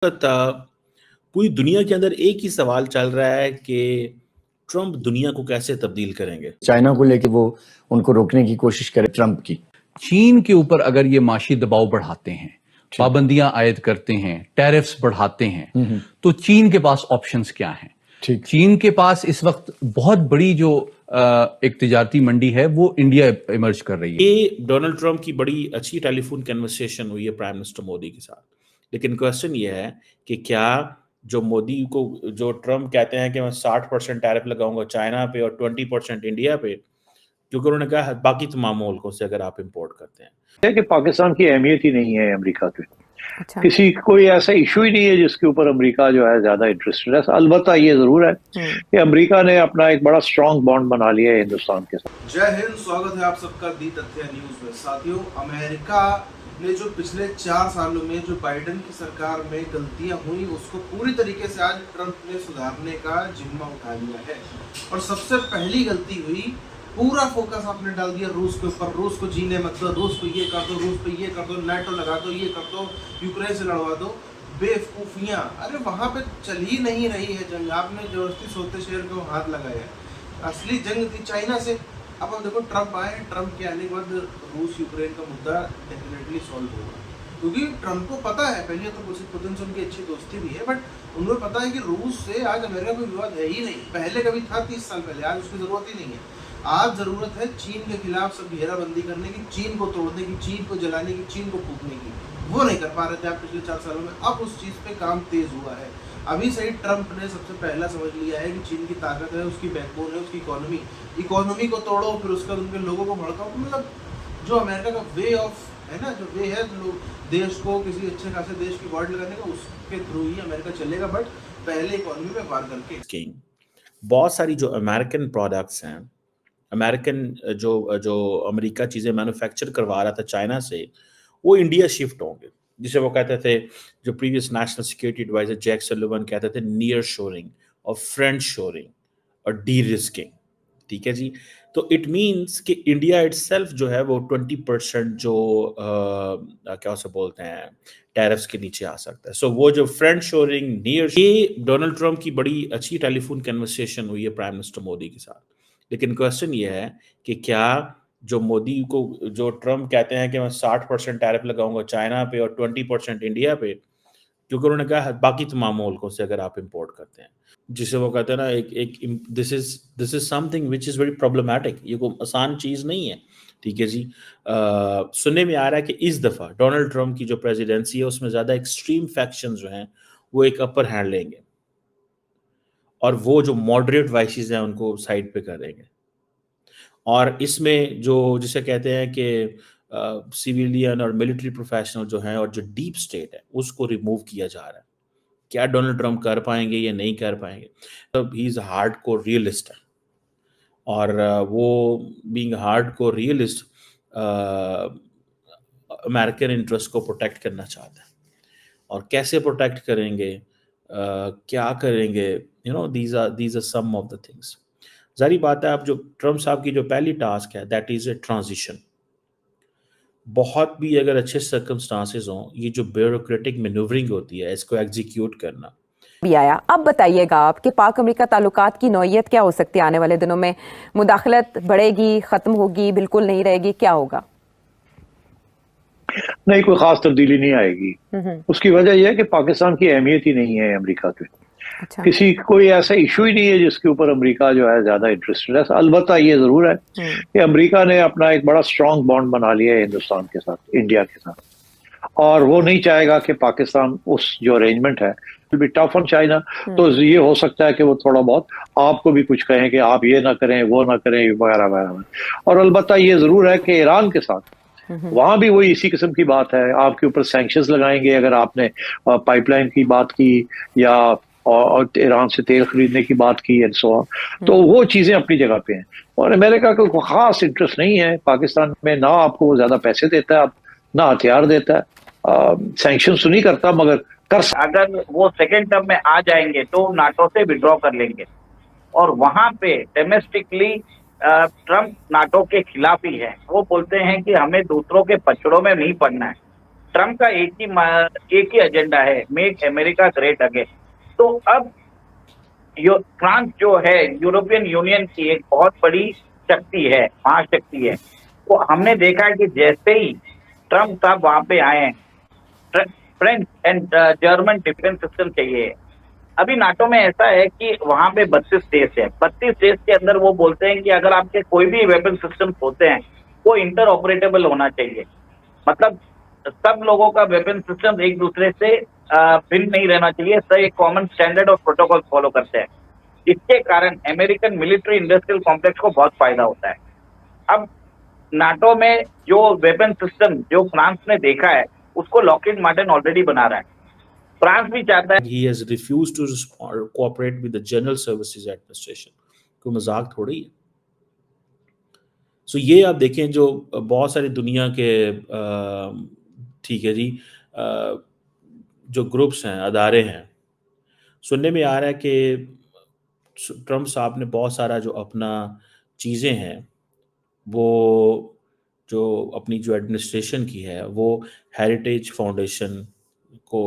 पूरी दुनिया के अंदर एक ही सवाल चल रहा है कि ट्रंप दुनिया को कैसे तब्दील करेंगे। चाइना को लेके वो उनको रोकने की कोशिश करे ट्रंप की। चीन के ऊपर अगर ये माशी दबाव बढ़ाते हैं, पाबंदियां आयद करते हैं, टैरिफ्स बढ़ाते हैं, तो चीन के पास ऑप्शंस क्या हैं? ठीक। चीन के पास इस वक्त बहुत बड़ी जो एक तिजारती मंडी है वो इंडिया इमर्ज कर रही है। ये डोनाल्ड ट्रंप की बड़ी अच्छी टेलीफोन कन्वर्सेशन हुई है प्राइम मिनिस्टर मोदी के साथ, लेकिन क्वेश्चन ये है कि क्या जो मोदी को जो ट्रंप कहते हैं कि मैं 60% टैरिफ लगाऊंगा चाइना पे और 20% इंडिया पे, क्योंकि उन्होंने कहा बाकी तमाम मुल्कों से अगर आप इंपोर्ट करते हैं कि पाकिस्तान की अहमियत ही नहीं है अमेरिका के। अच्छा। किसी कोई ऐसा इशू ही नहीं है जिसके ऊपर अमेरिका जो है ज्यादा इंटरेस्टेड है। अलबत्ता ये जरूर है कि अमेरिका ने अपना एक बड़ा स्ट्रॉन्ग बॉन्ड बना लिया है हिंदुस्तान के साथ। जय हिंद, स्वागत है आप सबका दी तथ्य न्यूज में। साथियों, अमेरिका ने जो पिछले 4 सालों में जो बाइडेन की सरकार में गलतियां हुई उसको पूरी तरीके से आज ट्रंप ने सुधारने का जिम्मा उठा लिया है। और सबसे पहली गलती हुई, पूरा फोकस आपने डाल दिया रूस के ऊपर। रूस को जीने मत दो, रूस को ये कर दो, रूस पे ये कर दो, नाटो लगा दो, ये कर दो, यूक्रेन से लड़वा दो। बेवकूफियां, अरे वहां पे चल ही नहीं रही है जंग, आपने जबरदस्ती सोते शेर को हाथ लगाया। असली जंग थी चाइना से। अब हम देखो ट्रंप आए, ट्रंप के आने के बाद रूस यूक्रेन का मुद्दा डेफिनेटली सॉल्व होगा, क्योंकि ट्रंप को पता है, पहले तो पुतिन से उनकी अच्छी दोस्ती भी है, बट उनको पता है कि रूस से आज अमेरिका कोई विवाद है ही नहीं। पहले कभी था 30 साल पहले, आज उसकी जरूरत ही नहीं है। आज जरूरत है चीन के खिलाफ सब घेराबंदी करने की, चीन को तोड़ने की, चीन को जलाने की, चीन को फूकने की। वो नहीं कर पा रहे थे आप पिछले 4 सालों में। अब उस चीज पे काम तेज हुआ है। अभी से ही ट्रंप ने सबसे पहला समझ लिया है कि चीन की ताकत है, उसकी बैकबोन है, उसकी इकोनॉमी को तोड़ो, फिर उसके बाद उनके लोगों को भड़काओ। मतलब जो अमेरिका का वे ऑफ है ना, जो वे है लोग देश को किसी अच्छे खासे देश की वार्ड लगाने का, उसके थ्रू ही अमेरिका चलेगा, बट पहले इकोनॉमी पे वार करके। बहुत सारी जो अमेरिकन प्रोडक्ट्स हैं, अमेरिकन जो अमेरिका चीज़ें मैन्युफैक्चर करवा रहा था चाइना से, वो इंडिया शिफ्ट होंगे, जिसे वो कहते थे, जो previous national security advisor Jack Sullivan कहते थे, नियर शोरिंग और फ्रेंड शोरिंग और डी रिस्किंग। ठीक है जी। तो इट मीन्स कि इंडिया इटसेल्फ जो है वो 20% जो क्या उसे बोलते हैं टैरिफ्स के नीचे आ सकता है। सो वो जो फ्रेंड शोरिंग, नियर, ये डोनाल्ड ट्रंप की बड़ी अच्छी टेलीफोन कन्वर्सेशन हुई है प्राइम मिनिस्टर मोदी के साथ, लेकिन क्वेश्चन ये है कि क्या जो मोदी को जो ट्रंप कहते हैं कि मैं 60% टैरिफ लगाऊंगा चाइना पे और 20% इंडिया पे, क्योंकि उन्होंने कहा बाकी तमाम मुल्कों से अगर आप इंपोर्ट करते हैं, जिसे वो कहते हैं ना एक this is something which is very problematic. ये कोई आसान चीज़ नहीं है। ठीक है जी। सुनने में आ रहा है कि इस दफ़ा डोनाल्ड ट्रंप की जो प्रेसिडेंसी है उसमें ज़्यादा एक्सट्रीम फैक्शन जो हैं वो एक अपर हैंड लेंगे और वो जो मॉडरेट वाइसेस हैं उनको साइड पे करेंगे। और इसमें जो जिसे कहते हैं कि सिविलियन और मिलिट्री प्रोफेशनल जो हैं और जो डीप स्टेट है उसको रिमूव किया जा रहा है। क्या डोनाल्ड ट्रंप कर पाएंगे या नहीं कर पाएंगे? तब ही इज़ हार्डकोर रियलिस्ट है और वो being hardcore realist American interest को प्रोटेक्ट करना चाहता है। और कैसे प्रोटेक्ट करेंगे, क्या करेंगे, you know, these are some of the things. जारी बात है, आप जो ट्रंप साहब की जो पहली टास्क है दैट इज़ ए ट्रांजिशन। बहुत भी अगर अच्छे सर्कमस्टांसेस हों, ये जो ब्यूरोक्रेटिक मैन्यूवरिंग होती है इसको एग्जीक्यूट करना भी आया। अब बताइएगा आप कि पाक अमेरिका ताल्लुकात की नौयत क्या हो सकती है आने वाले दिनों में? मुदाखलत बढ़ेगी, खत्म होगी, बिल्कुल नहीं रहेगी, क्या होगा? नहीं, कोई खास तब्दीली नहीं आएगी। उसकी वजह यह है कि पाकिस्तान की अहमियत ही नहीं है अमेरिका के। अच्छा। किसी कोई ऐसा इशू ही नहीं है जिसके ऊपर अमेरिका जो है ज्यादा इंटरेस्टेड है। अलबत्ता ये जरूर है कि अमेरिका ने अपना एक बड़ा स्ट्रॉन्ग बॉन्ड बना लिया है हिंदुस्तान के साथ, इंडिया के साथ, और वो नहीं चाहेगा कि पाकिस्तान उस जो अरेंजमेंट है बी टफ ऑन चाइना। तो ये हो सकता है कि वो थोड़ा बहुत आपको भी कुछ कहें कि आप ये ना करें, वो ना करें, वगैरह वगैरह। और अलबत्ता ये जरूर है कि ईरान के साथ वहां भी वही इसी किस्म की बात है, आपके ऊपर सैंक्शंस लगाएंगे अगर आपने पाइपलाइन की बात की या और ईरान से तेल खरीदने की बात की एंड सो ऑन। तो वो चीजें अपनी जगह पे हैं और अमेरिका को कोई खास इंटरेस्ट नहीं है पाकिस्तान में। ना आपको वो ज्यादा पैसे देता है, ना हथियार देता है, सैंक्शन तो नहीं करता, मगर कर अगर वो सेकेंड टर्म में आ जाएंगे तो नाटो से विड्रॉ कर लेंगे और वहां पे डोमेस्टिकली ट्रंप नाटो के खिलाफ ही है। वो बोलते हैं कि हमें दूसरों के पचड़ों में नहीं पड़ना है, ट्रम्प का एक ही एजेंडा है, मेक अमेरिका ग्रेट अगेन। तो अब फ्रांस जो है यूरोपियन यूनियन की एक बहुत बड़ी शक्ति है, महाशक्ति है। तो हमने देखा है कि जैसे ही ट्रम्प साहब वहां पे आए हैं, French and German defence system चाहिए। अभी नाटो में ऐसा है कि वहां पे 32 देश है, 32 देश के अंदर वो बोलते हैं कि अगर आपके कोई भी वेपन सिस्टम होते हैं वो इंटर ऑपरेटेबल होना चाहिए। मतलब सब लोगों का वेपन सिस्टम एक दूसरे से भिन्न नहीं रहना चाहिए, सब एक कॉमन स्टैंडर्ड और प्रोटोकॉल फॉलो करते हैं। इसके कारण अमेरिकन मिलिट्री इंडस्ट्रियल कॉम्प्लेक्स को बहुत फायदा होता है। अब नाटो में जो वेपन सिस्टम जो फ्रांस ने देखा है उसको लॉकहीड मार्टिन ऑलरेडी बना रहा है, फ्रांस भी चाहता है। He has refused to cooperate with the General Services Administration। कोई मजाक थोड़ी है। सो ये आप देखें जो बहुत सारी दुनिया के ठीक है जी जो ग्रुप्स हैं, अदारे हैं, सुनने में आ रहा है कि ट्रम्प साहब ने बहुत सारा जो अपना चीज़ें हैं वो जो अपनी जो एडमिनिस्ट्रेशन की है वो हेरिटेज फाउंडेशन को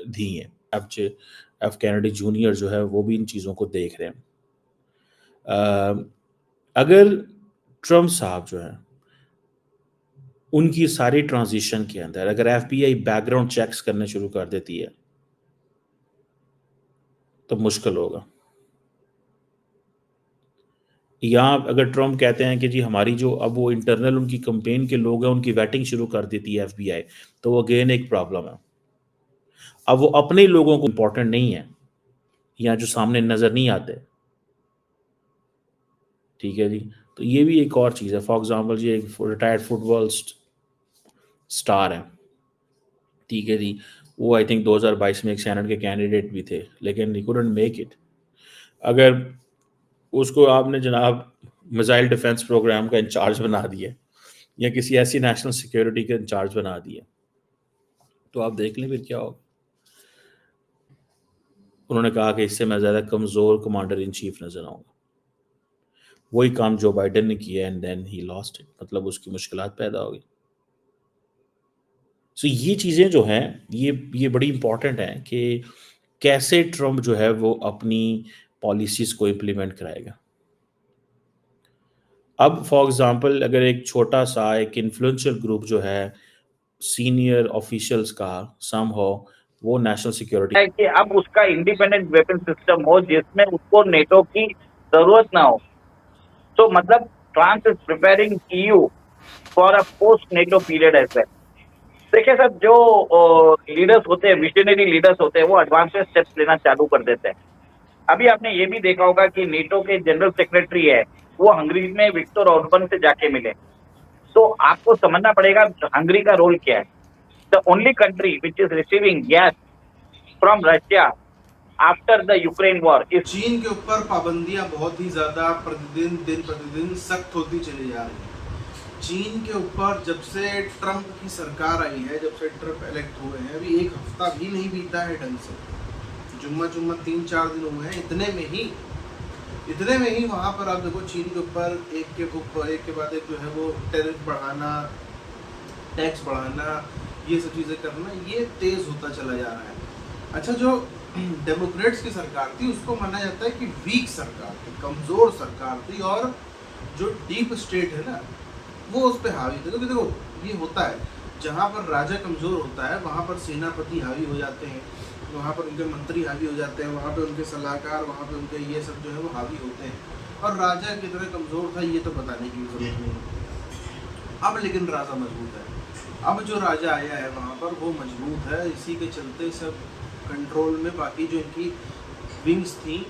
दी है। एफ कैनेडी जूनियर जो है वो भी इन चीज़ों को देख रहे हैं। अगर ट्रम्प साहब जो है उनकी सारी ट्रांजिशन के अंदर अगर FBI बैकग्राउंड चेक्स करने शुरू कर देती है तो मुश्किल होगा। या अगर ट्रम्प कहते हैं कि जी हमारी जो अब वो इंटरनल उनकी कंपेन के लोग हैं उनकी वेटिंग शुरू कर देती है FBI, तो वो अगेन एक प्रॉब्लम है। अब वो अपने लोगों को इंपॉर्टेंट नहीं है या जो सामने नजर नहीं आते, ठीक है जी। तो ये भी एक और चीज़ है। फॉर एग्जांपल जी एक रिटायर्ड फुटबॉल स्टार है, ठीक है जी, वो आई थिंक 2022 में एक सेनेट के कैंडिडेट भी थे लेकिन ही कुडंट मेक इट। अगर उसको आपने जनाब मिसाइल डिफेंस प्रोग्राम का इंचार्ज बना दिया या किसी ऐसी नेशनल सिक्योरिटी का इंचार्ज बना दिया तो आप देख लें फिर क्या होगा। उन्होंने कहा कि इससे मैं ज़्यादा कमज़ोर कमांडर इन चीफ नजर आऊँगा। वही काम जो बाइडेन ने किया and then he lost it, मतलब उसकी मुश्किलात पैदा हो गई। सो ये चीज़ें जो हैं ये बड़ी इंपॉर्टेंट हैं कि कैसे ट्रम्प जो है वो अपनी पॉलिसीज को इम्प्लीमेंट कराएगा। अब फॉर एग्जांपल अगर एक छोटा सा एक इन्फ्लुएंशियल ग्रुप जो है सीनियर ऑफिशियल्स का समहाउ वो नेशनल सिक्योरिटी है कि अब उसका इंडिपेंडेंट वेपन सिस्टम हो जिसमें उसको नेटो की जरूरत ना हो। तो मतलब France is preparing EU for a post NATO period as well. देखिए सर, जो लीडर्स होते हैं, विजनरी लीडर्स होते हैं, वो एडवांस स्टेप्स लेना चालू कर देते हैं। अभी आपने ये भी देखा होगा कि नेटो के जनरल सेक्रेटरी है वो हंगरी में विक्टर ऑर्बन से जाके मिले। तो आपको समझना पड़ेगा हंगरी का रोल क्या है। The only country which is receiving gas from Russia after the Ukraine war is चीन के ऊपर पाबंदियां बहुत ही ज्यादा दिन प्रतिदिन सख्त होती चली जा रही है। चीन के ऊपर जब से ट्रम्प की सरकार आई है, जब से ट्रम्प इलेक्ट हुए हैं, अभी एक हफ्ता भी नहीं बीता है ढंग से, जुम्मा 3-4 दिन हुए हैं। इतने में ही वहाँ पर आप देखो चीन के ऊपर एक के बाद एक जो है वो टैरिफ बढ़ाना, टैक्स बढ़ाना, ये सब चीज़ें करना, ये तेज़ होता चला जा रहा है। अच्छा, जो डेमोक्रेट्स की सरकार थी उसको माना जाता है कि वीक सरकार थी, कमज़ोर सरकार थी, और जो डीप स्टेट है ना वो उस पर हावी थे। क्योंकि देखो ये होता है जहाँ पर राजा कमज़ोर होता है वहाँ पर सेनापति हावी हो जाते हैं, वहाँ पर उनके मंत्री हावी हो जाते हैं, वहाँ पे उनके सलाहकार, वहाँ पे उनके ये सब जो है वो हावी होते हैं। और राजा कितना कमज़ोर था ये तो बताने की जरूरत नहीं। अब लेकिन राजा मजबूत है। अब जो राजा आया है वहाँ पर वो मजबूत है, इसी के चलते सब कंट्रोल में। बाकी जो इनकी विंग्स थी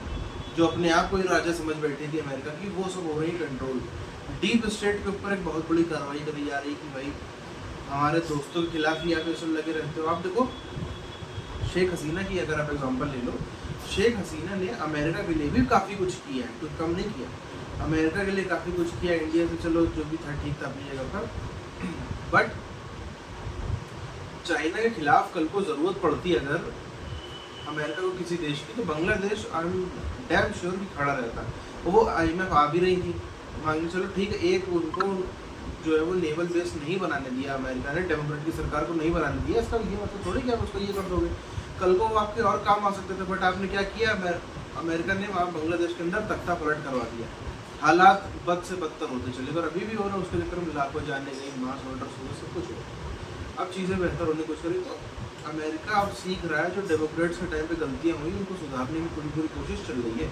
जो अपने आप को ही राजा समझ बैठी थी अमेरिका की, वो सब हो रही कंट्रोल। डीप स्टेट के ऊपर एक बहुत बड़ी कार्रवाई करी जा रही है कि भाई हमारे दोस्तों के खिलाफ ही आप ये सब लगे रहते हो। आप देखो शेख हसीना की अगर आप एग्जांपल ले लो, शेख हसीना ने अमेरिका के लिए भी काफ़ी कुछ किया है, कुछ कम नहीं किया। अमेरिका के लिए काफ़ी कुछ किया, इंडिया से चलो जो भी था ठीक था अपनी जगह पर, बट चाइना के खिलाफ कल को ज़रूरत पड़ती है अगर अमेरिका को किसी देश की, तो Bangladesh I am damn sure कि खड़ा रहता। वो IMF आ भी रही थी, मान के चलो ठीक है, एक उनको जो है वो नेवल बेस नहीं बनाने दिया अमेरिका ने, डेमोक्रेट की सरकार को नहीं बनाने दिया, इसका ये मतलब थोड़ी कि आप उसको ये कर दोगे, कल को वो आपके और काम आ सकते थे। बट आपने क्या किया, अमेरिका ने वहाँ बांग्लादेश के अंदर तख्ता पलट करवा दिया, हालात बद से बदतर होते चले और अभी भी हो रहे हैं। उसके चक्कर में लाखों जाने गई, मास मर्डर्स हुए, सब कुछ हुआ। अब चीज़ें बेहतर होने की कोशिश करी तो अमेरिका अब सीख रहा है, जो डेमोक्रेट्स के टाइम पे गलतियाँ हुई उनको सुधारने की पूरी कोशिश चल रही है।